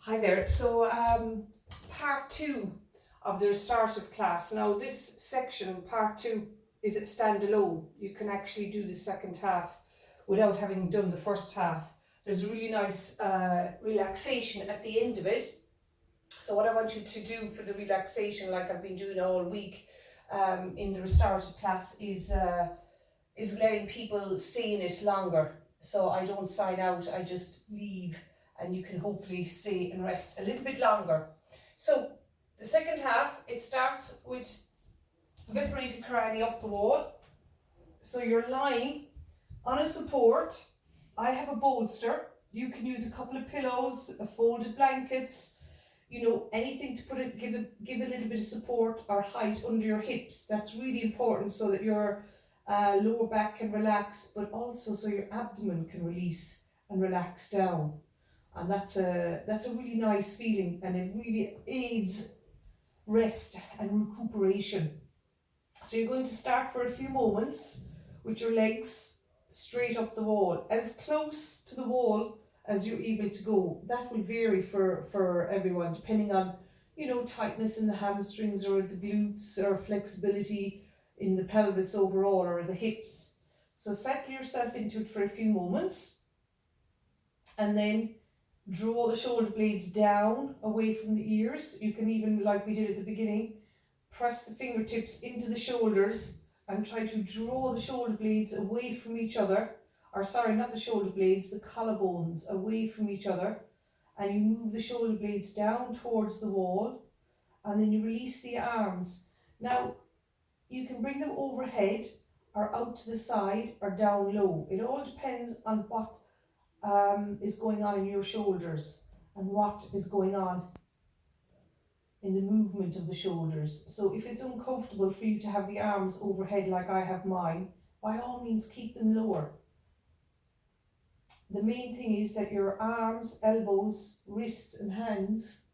Hi there. So, part two of the restorative class. Now, this section, part two, is it standalone. You can actually do the second half without having done the first half. There's a really nice relaxation at the end of it. So, what I want you to do for the relaxation, like I've been doing all week in the restorative class, is letting people stay in it longer. So I don't sign out, I just leave, and you can hopefully stay and rest a little bit longer. So the second half, it starts with Viparita Karani up the wall. So you're lying on a support. I have a bolster. You can use a couple of pillows, folded blankets, anything to give a little bit of support or height under your hips. That's really important so that your lower back can relax, but also so your abdomen can release and relax down. And that's a really nice feeling, and it really aids rest and recuperation. So you're going to start for a few moments with your legs straight up the wall, as close to the wall as you're able to go. That will vary for everyone depending on, tightness in the hamstrings or the glutes or flexibility in the pelvis overall or the hips. So settle yourself into it for a few moments and then draw the shoulder blades down away from the ears. You can even, like we did at the beginning, press the fingertips into the shoulders and try to draw the shoulder blades away from each other. Or sorry, not the shoulder blades, the collarbones away from each other. And you move the shoulder blades down towards the wall, and then you release the arms. Now, you can bring them overhead or out to the side or down low. It all depends on what is going on in your shoulders and what is going on in the movement of the shoulders. So if it's uncomfortable for you to have the arms overhead like I have mine, by all means keep them lower. The main thing is that your arms, elbows, wrists and hands,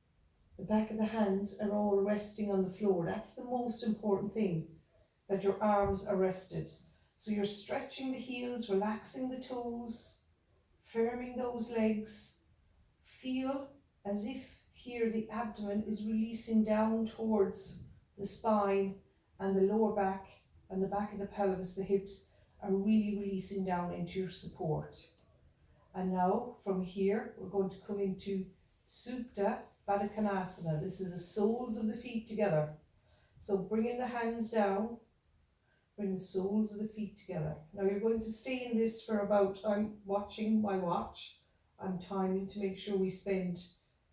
the back of the hands are all resting on the floor. That's the most important thing, that your arms are rested. So you're stretching the heels, relaxing the toes, firming those legs. Feel as if here the abdomen is releasing down towards the spine, and the lower back and the back of the pelvis, the hips, are really releasing down into your support. And now from here we're going to come into Supta Baddha Konasana. This is the soles of the feet together. So bringing the hands down, bring the soles of the feet together. Now you're going to stay in this for about, I'm watching my watch, I'm timing to make sure we spend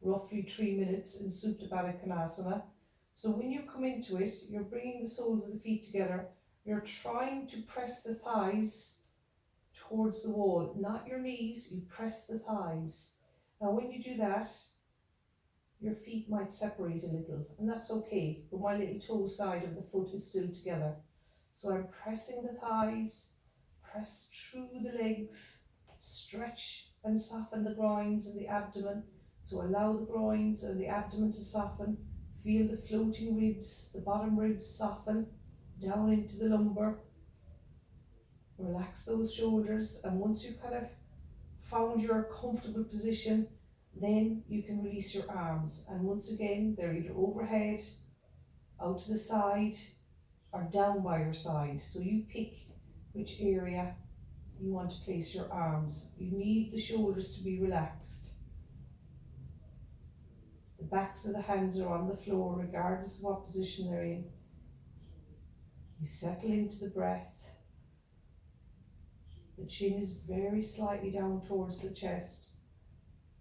roughly 3 minutes in Supta Baddha Konasana. So when you come into it, you're bringing the soles of the feet together. You're trying to press the thighs towards the wall, not your knees, you press the thighs. Now when you do that, your feet might separate a little, and that's okay, but my little toe side of the foot is still together. So I'm pressing the thighs, press through the legs, stretch and soften the groins and the abdomen. So allow the groins and the abdomen to soften. Feel the floating ribs, the bottom ribs soften down into the lumbar. Relax those shoulders, and once you've kind of found your comfortable position, then you can release your arms. And once again, they're either overhead, out to the side, or down by your side. So you pick which area you want to place your arms. You need the shoulders to be relaxed. The backs of the hands are on the floor regardless of what position they're in. You settle into the breath. The chin is very slightly down towards the chest.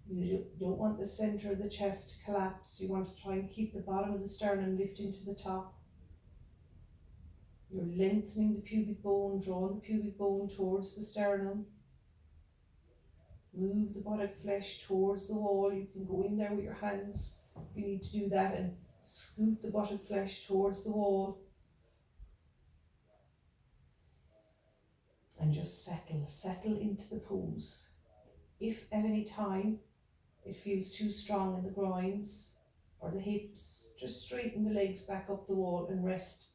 You don't want the center of the chest to collapse. You want to try and keep the bottom of the sternum lifting to the top. You're lengthening the pubic bone, drawing the pubic bone towards the sternum. Move the buttock flesh towards the wall. You can go in there with your hands if you need to do that and scoot the buttock flesh towards the wall. And just settle into the pose. If at any time it feels too strong in the groins or the hips, just straighten the legs back up the wall and rest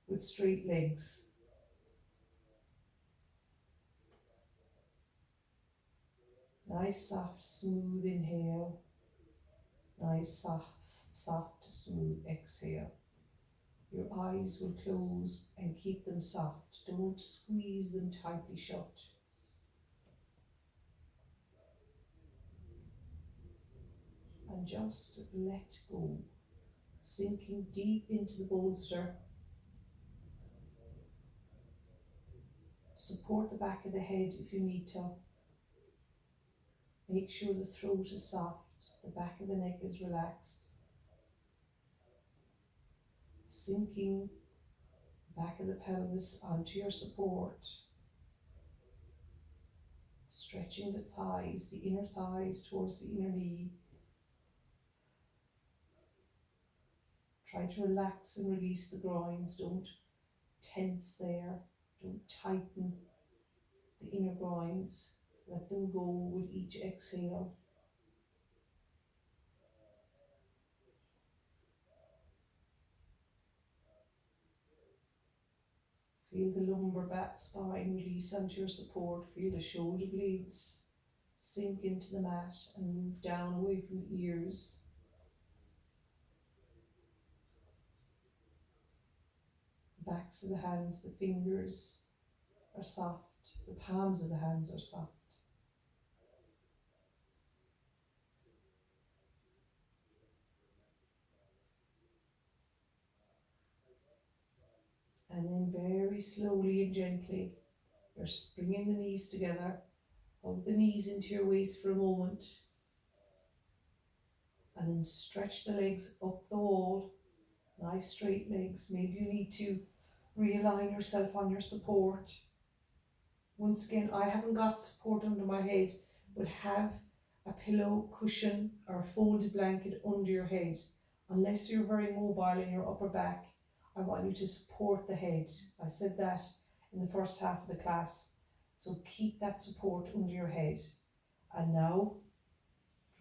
with straight legs. Nice, soft, smooth inhale. Nice, soft, smooth exhale. Your eyes will close and keep them soft. Don't squeeze them tightly shut. And just let go, sinking deep into the bolster. Support the back of the head if you need to. Make sure the throat is soft, the back of the neck is relaxed. Sinking back of the pelvis onto your support. Stretching the thighs, the inner thighs towards the inner knee. Try to relax and release the groins. Don't tense there. Don't tighten the inner groins. Let them go with each exhale. Feel the lumbar back spine release onto your support. Feel the shoulder blades sink into the mat and move down away from the ears. The backs of the hands, the fingers are soft. The palms of the hands are soft. And then very slowly and gently, you're bringing the knees together. Hug the knees into your waist for a moment. And then stretch the legs up the wall. Nice straight legs. Maybe you need to realign yourself on your support. Once again, I haven't got support under my head, but have a pillow, cushion, or a folded blanket under your head. Unless you're very mobile in your upper back, I want you to support the head. I said that in the first half of the class. So keep that support under your head. And now,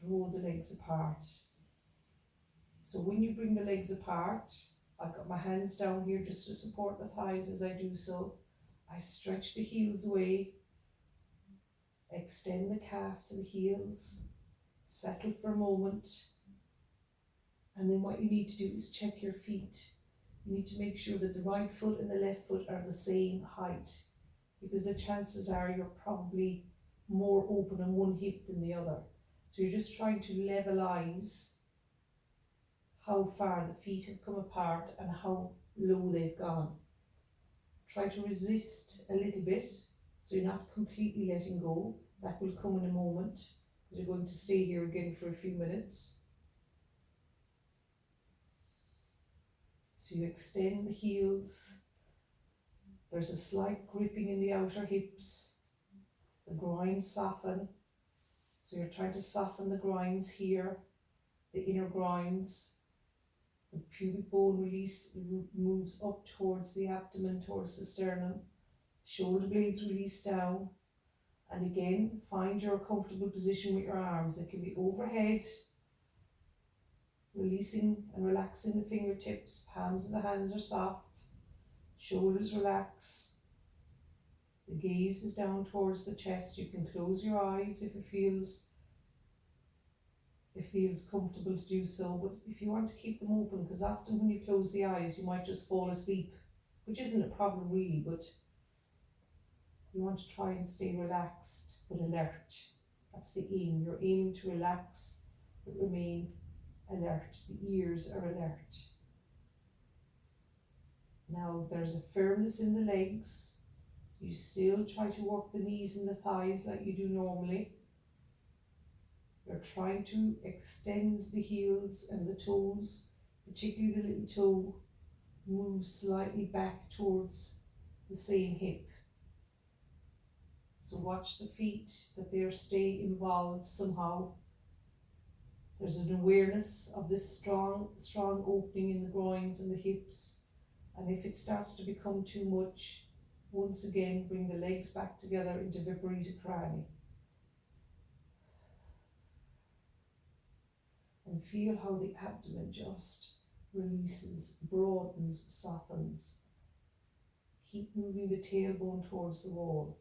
draw the legs apart. So when you bring the legs apart, I've got my hands down here just to support the thighs as I do so. I stretch the heels away, extend the calf to the heels, settle for a moment, and then what you need to do is check your feet. You need to make sure that the right foot and the left foot are the same height, because the chances are you're probably more open on one hip than the other. So you're just trying to levelize how far the feet have come apart and how low they've gone. Try to resist a little bit, so you're not completely letting go. That will come in a moment, because you're going to stay here again for a few minutes. So you extend the heels. There's a slight gripping in the outer hips. The groins soften. So you're trying to soften the groins here, the inner groins. The pubic bone release moves up towards the abdomen, towards the sternum. Shoulder blades release down. And again, find your comfortable position with your arms. They can be overhead, releasing and relaxing the fingertips. Palms of the hands are soft. Shoulders relax. The gaze is down towards the chest. You can close your eyes if it feels comfortable to do so, but if you want to keep them open, because often when you close the eyes you might just fall asleep, which isn't a problem really, but you want to try and stay relaxed but alert. That's the aim. You're aiming to relax but remain alert. The ears are alert. Now there's a firmness in the legs. You still try to work the knees and the thighs like you do normally. You're trying to extend the heels and the toes, particularly the little toe, move slightly back towards the same hip. So watch the feet, that they stay involved somehow. There's an awareness of this strong opening in the groins and the hips. And if it starts to become too much, once again, bring the legs back together into Viparita Karani. And feel how the abdomen just releases, broadens, softens. Keep moving the tailbone towards the wall.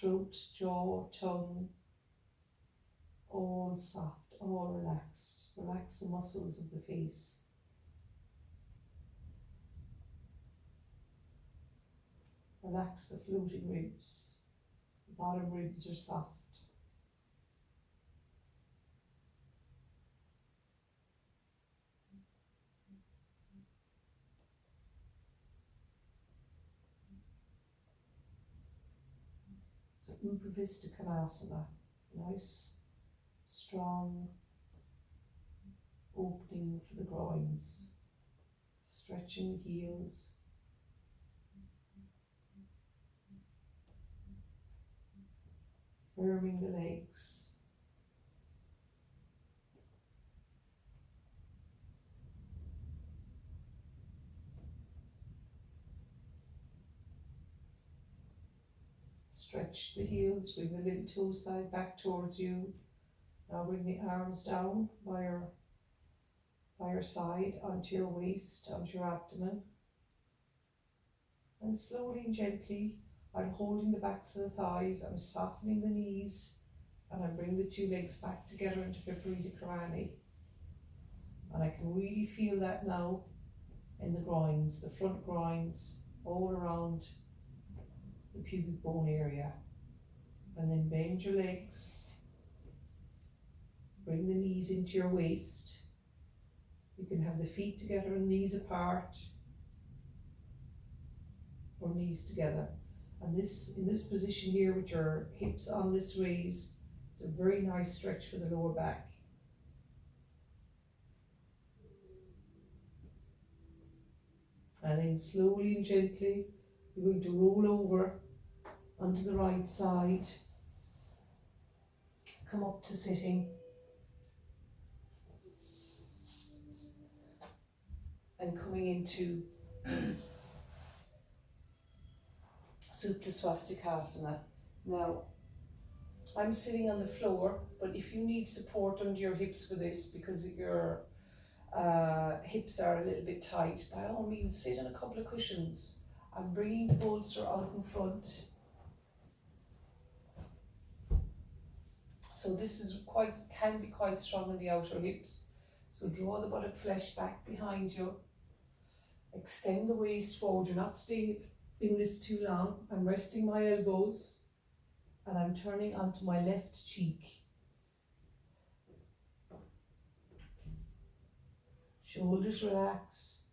throat, jaw, tongue, all soft, all relaxed. Relax the muscles of the face. Relax the floating ribs. The bottom ribs are soft. So Upavista Konasana, nice, strong opening for the groins, stretching the heels, firming the legs. Stretch the heels, bring the little toe side back towards you. Now bring the arms down by your side, onto your waist, onto your abdomen. And slowly and gently, I'm holding the backs of the thighs, I'm softening the knees, and I'm bringing the two legs back together into Viparita Karani. And I can really feel that now in the groins, the front groins, all around the pubic bone area. And then bend your legs, bring the knees into your waist. You can have the feet together and knees apart, or knees together. And this, in this position here with your hips on this raise, it's a very nice stretch for the lower back. And then slowly and gently, you're going to roll over onto the right side, come up to sitting, and coming into Supta Swastikasana. Now, I'm sitting on the floor, but if you need support under your hips for this, because your hips are a little bit tight, by all means sit on a couple of cushions. I'm bringing the bolster out in front. So this is can be quite strong in the outer hips. So draw the buttock flesh back behind you. Extend the waist forward. You're not staying in this too long. I'm resting my elbows and I'm turning onto my left cheek. Shoulders relax.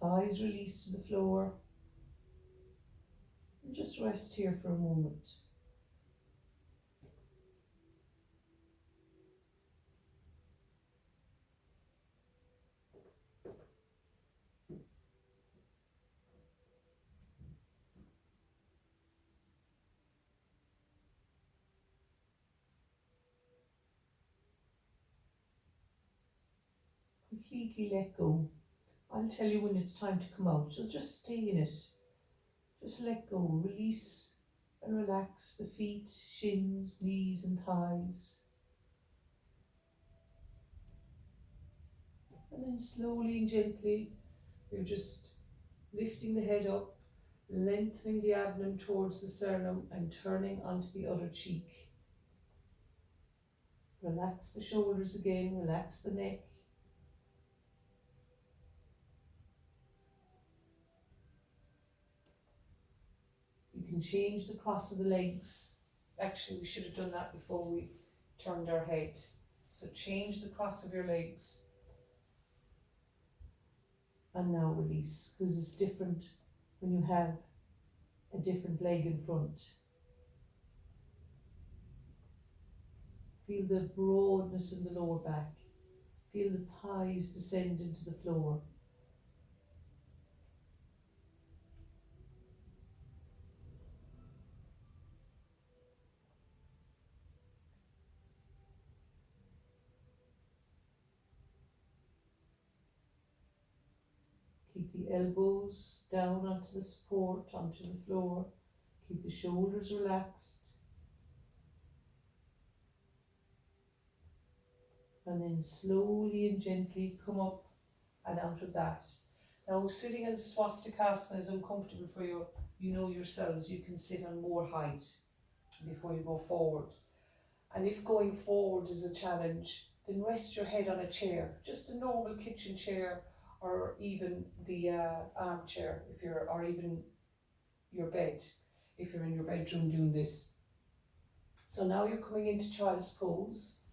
Thighs release to the floor. And just rest here for a moment. Completely let go. I'll tell you when it's time to come out, so just stay in it. Just let go, release and relax the feet, shins, knees and thighs. And then slowly and gently, you're just lifting the head up, lengthening the abdomen towards the sternum and turning onto the other cheek. Relax the shoulders again, relax the neck. You can change the cross of the legs. Actually, we should have done that before we turned our head. So change the cross of your legs. And now release, because it's different when you have a different leg in front. Feel the broadness in the lower back. Feel the thighs descend into the floor. Keep the elbows down onto the support, onto the floor. Keep the shoulders relaxed. And then slowly and gently come up and out of that. Now, sitting in Swastikasana is uncomfortable for you. You know yourselves, you can sit on more height before you go forward. And if going forward is a challenge, then rest your head on a chair, just a normal kitchen chair, or even the armchair, or even your bed, if you're in your bedroom doing this. So now you're coming into child's pose.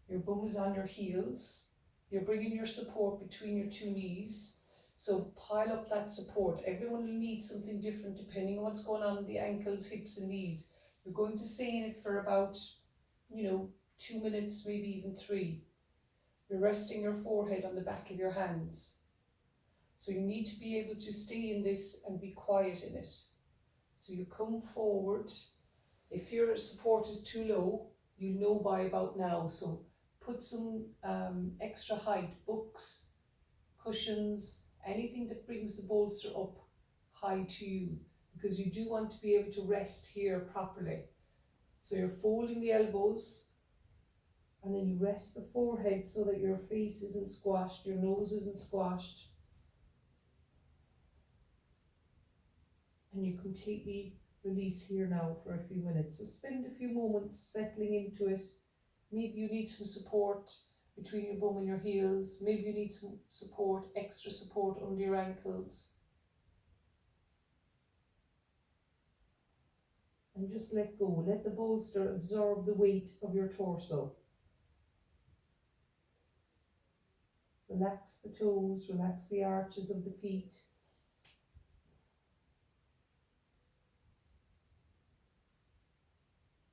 Your bum is on your heels. You're bringing your support between your two knees. So pile up that support. Everyone will need something different depending on what's going on in the ankles, hips and knees. You're going to stay in it for about, 2 minutes, maybe even 3. You're resting your forehead on the back of your hands. So you need to be able to stay in this and be quiet in it. So you come forward. If your support is too low, you know by about now. So put some extra height, books, cushions, anything that brings the bolster up high to you, because you do want to be able to rest here properly. So you're folding the elbows, and then you rest the forehead so that your face isn't squashed, your nose isn't squashed. And you completely release here now for a few minutes. So spend a few moments settling into it. Maybe you need some support between your bum and your heels. Maybe you need some support, extra support under your ankles. And just let go. Let the bolster absorb the weight of your torso. Relax the toes, relax the arches of the feet.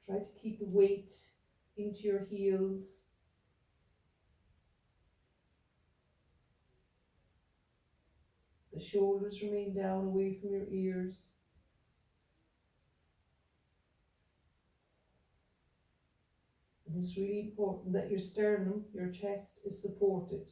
Try to keep the weight into your heels. The shoulders remain down away from your ears. It is really important that your sternum, your chest, is supported.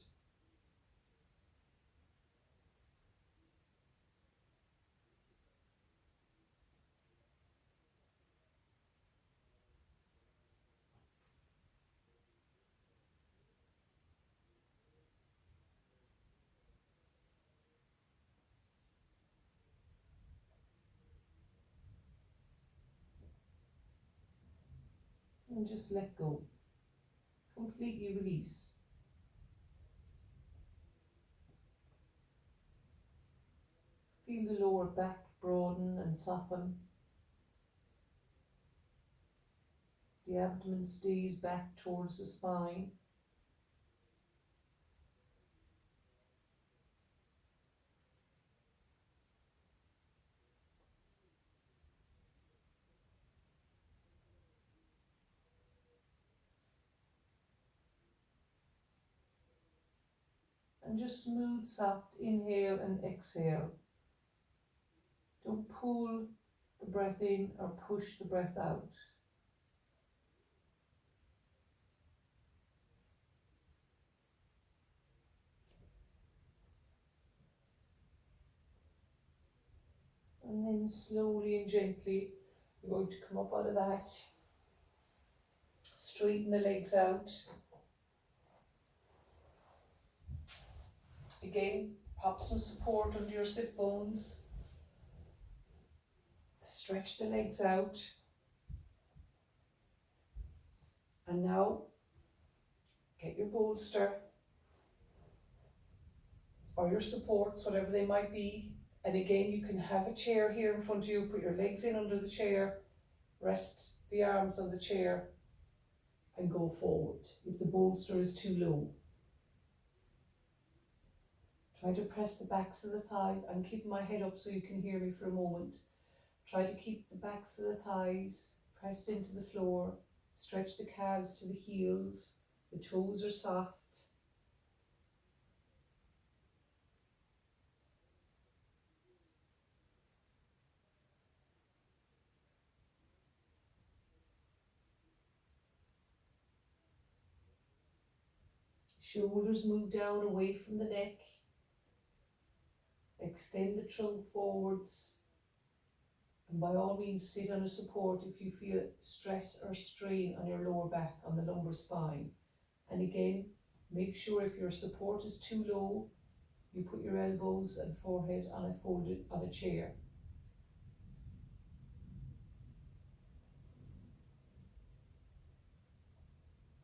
And just let go. Completely release. Feel the lower back broaden and soften. The abdomen stays back towards the spine. And just smooth, soft inhale and exhale. Don't pull the breath in or push the breath out. And then slowly and gently, you're going to come up out of that. Straighten the legs out. Again, pop some support under your sit bones. Stretch the legs out. And now, get your bolster or your supports, whatever they might be. And again, you can have a chair here in front of you, put your legs in under the chair, rest the arms on the chair, and go forward if the bolster is too low. Try to press the backs of the thighs. I'm keeping my head up so you can hear me for a moment. Try to keep the backs of the thighs pressed into the floor. Stretch the calves to the heels. The toes are soft. Shoulders move down away from the neck. Extend the trunk forwards. And by all means, sit on a support if you feel stress or strain on your lower back, on the lumbar spine. And again, make sure if your support is too low, you put your elbows and forehead on a chair.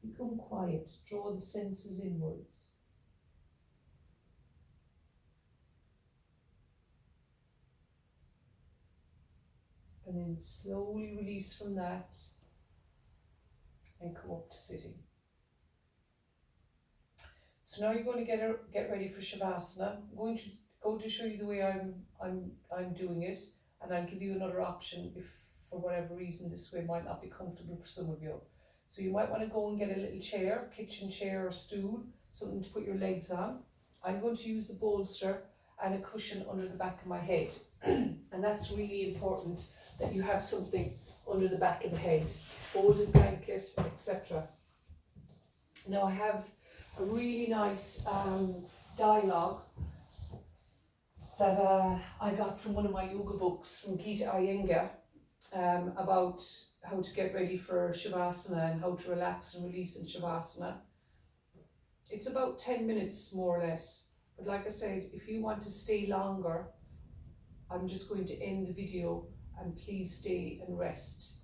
Become quiet, draw the senses inwards. And then slowly release from that and come up to sitting. So now you're going to get ready for Shavasana. I'm going to show you the way I'm doing it, and I'll give you another option if for whatever reason this way might not be comfortable for some of you. So you might want to go and get a little chair, kitchen chair or stool, something to put your legs on. I'm going to use the bolster and a cushion under the back of my head. And that's really important, that you have something under the back of the head, folded blanket, etc. Now I have a really nice dialogue that I got from one of my yoga books from Gita Iyengar about how to get ready for Shavasana and how to relax and release in Shavasana. It's about 10 minutes more or less, but like I said, if you want to stay longer, I'm just going to end the video and please stay and rest.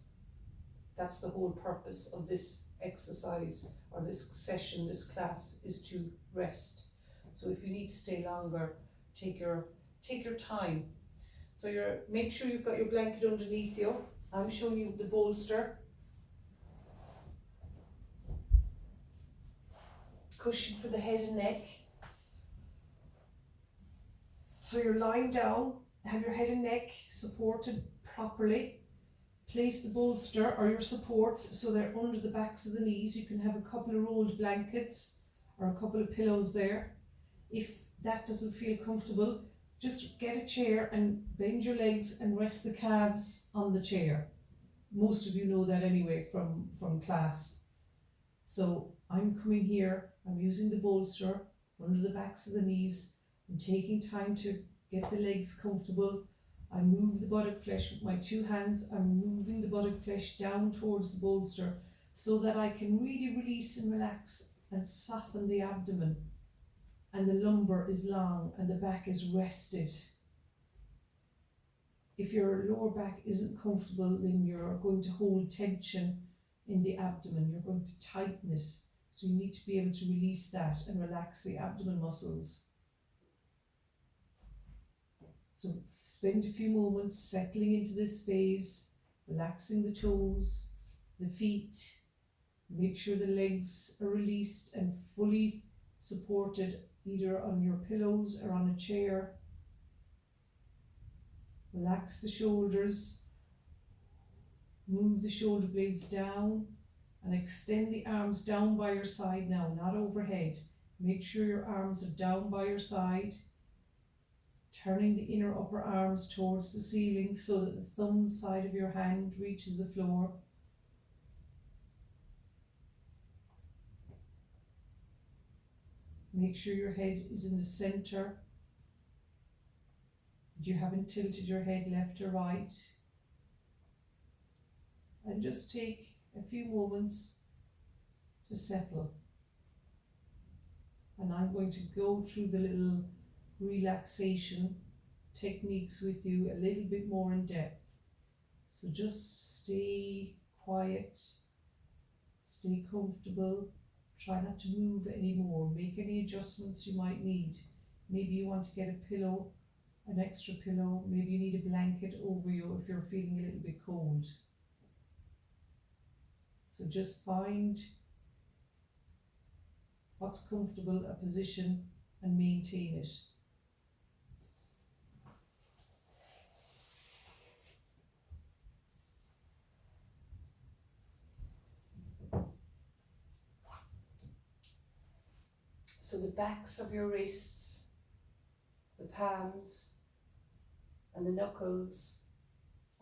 That's the whole purpose of this exercise or this session, this class, is to rest. So if you need to stay longer, take your time. So make sure you've got your blanket underneath you. I'm showing you the bolster. Cushion for the head and neck. So you're lying down, have your head and neck supported properly. Place the bolster or your supports so they're under the backs of the knees. You can have a couple of rolled blankets or a couple of pillows there. If that doesn't feel comfortable, just get a chair and bend your legs and rest the calves on the chair. Most of you know that anyway from class. So I'm coming here, I'm using the bolster under the backs of the knees. I'm taking time to get the legs comfortable. I move the buttock flesh with my two hands. I'm moving the buttock flesh down towards the bolster so that I can really release and relax and soften the abdomen. And the lumbar is long and the back is rested. If your lower back isn't comfortable, then you're going to hold tension in the abdomen. You're going to tighten it. So you need to be able to release that and relax the abdomen muscles. So spend a few moments settling into this phase, relaxing the toes, the feet. Make sure the legs are released and fully supported either on your pillows or on a chair. Relax the shoulders. Move the shoulder blades down and extend the arms down by your side now, not overhead. Make sure your arms are down by your side. Turning the inner upper arms towards the ceiling so that the thumb side of your hand reaches the floor. Make sure your head is in the center. You haven't tilted your head left or right. And just take a few moments to settle. And I'm going to go through the little relaxation techniques with you a little bit more in depth. So just stay quiet, stay comfortable, try not to move anymore, make any adjustments you might need. Maybe you want to get a pillow, an extra pillow, maybe you need a blanket over you if you're feeling a little bit cold. So just find what's comfortable, a position, and maintain it. So the backs of your wrists, the palms, and the knuckles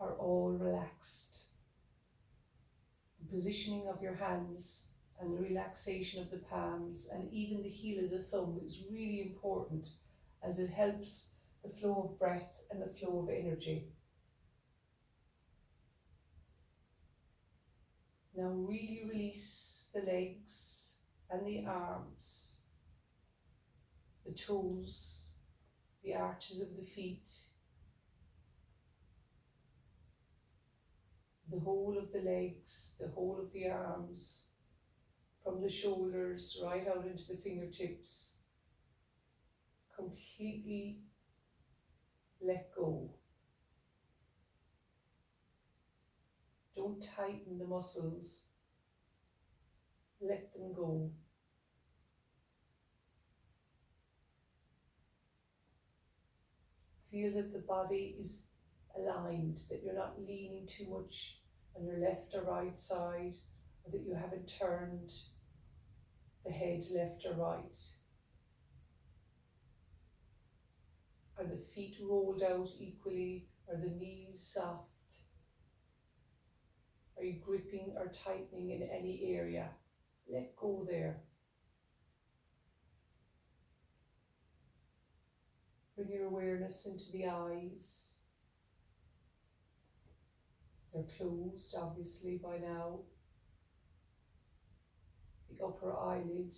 are all relaxed. The positioning of your hands and the relaxation of the palms and even the heel of the thumb is really important, as it helps the flow of breath and the flow of energy. Now really release the legs and the arms, the toes, the arches of the feet, the whole of the legs, the whole of the arms, from the shoulders right out into the fingertips. Completely let go. Don't tighten the muscles. Let them go. Feel that the body is aligned, that you're not leaning too much on your left or right side, or that you haven't turned the head left or right. Are the feet rolled out equally? Are the knees soft? Are you gripping or tightening in any area? Let go there. Bring your awareness into the eyes. They're closed, obviously, by now. The upper eyelid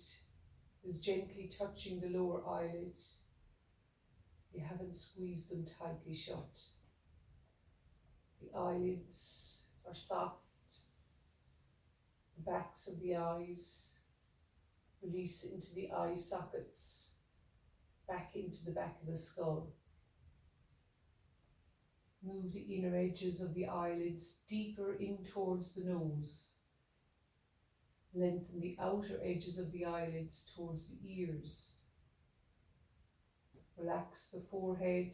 is gently touching the lower eyelid. You haven't squeezed them tightly shut. The eyelids are soft. The backs of the eyes release into the eye sockets, back into the back of the skull. Move the inner edges of the eyelids deeper in towards the nose. Lengthen the outer edges of the eyelids towards the ears. Relax the forehead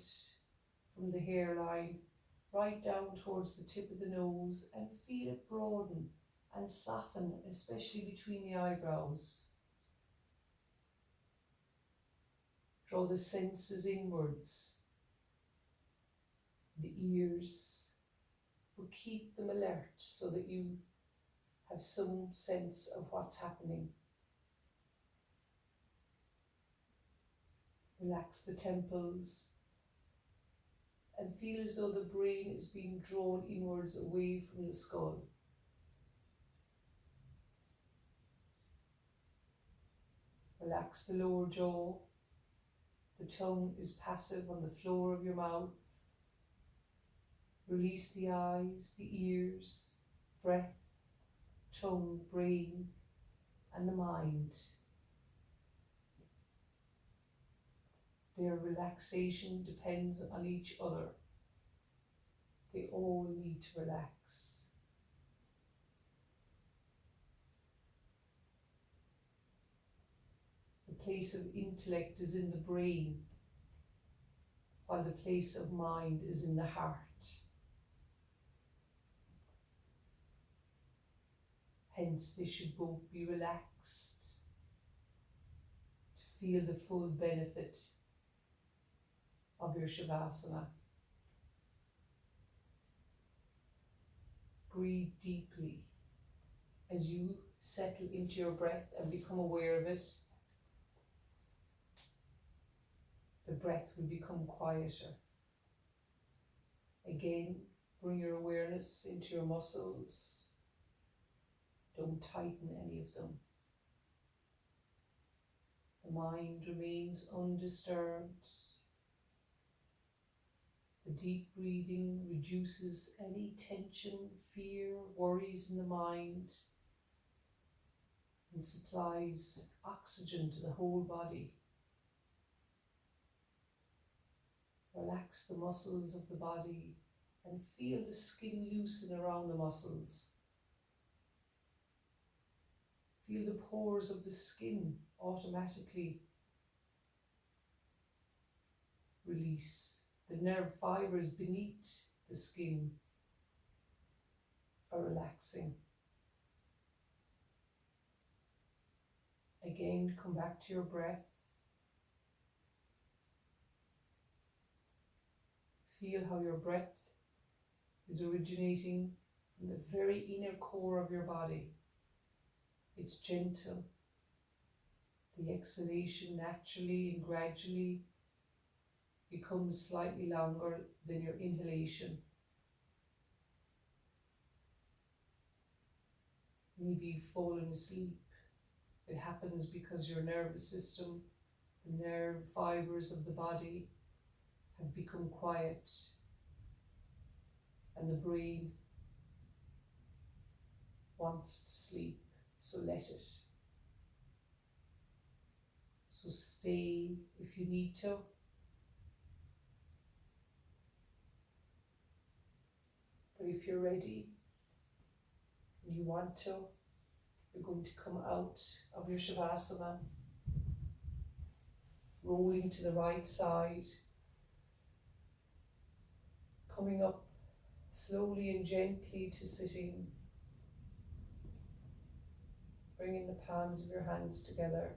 from the hairline right down towards the tip of the nose and feel it broaden and soften, especially between the eyebrows. Draw the senses inwards, the ears, but keep them alert so that you have some sense of what's happening. Relax the temples and feel as though the brain is being drawn inwards away from the skull. Relax the lower jaw. The tongue is passive on the floor of your mouth. Release the eyes, the ears, breath, tongue, brain, and the mind. Their relaxation depends on each other. They all need to relax. The place of intellect is in the brain, while the place of mind is in the heart. Hence, they should both be relaxed to feel the full benefit of your Shavasana. Breathe deeply as you settle into your breath and become aware of it. The breath will become quieter. Again, bring your awareness into your muscles. Don't tighten any of them. The mind remains undisturbed. The deep breathing reduces any tension, fear, worries in the mind and supplies oxygen to the whole body. Relax the muscles of the body and feel the skin loosen around the muscles. Feel the pores of the skin automatically release. The nerve fibers beneath the skin are relaxing. Again, come back to your breath. Feel how your breath is originating from the very inner core of your body. It's gentle. The exhalation naturally and gradually becomes slightly longer than your inhalation. Maybe you've fallen asleep. It happens because your nervous system, the nerve fibers of the body, have become quiet and the brain wants to sleep, so let it. So stay if you need to. But if you're ready and you want to, you're going to come out of your Shavasana, rolling to the right side, coming up slowly and gently to sitting, bringing the palms of your hands together.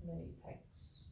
Many thanks.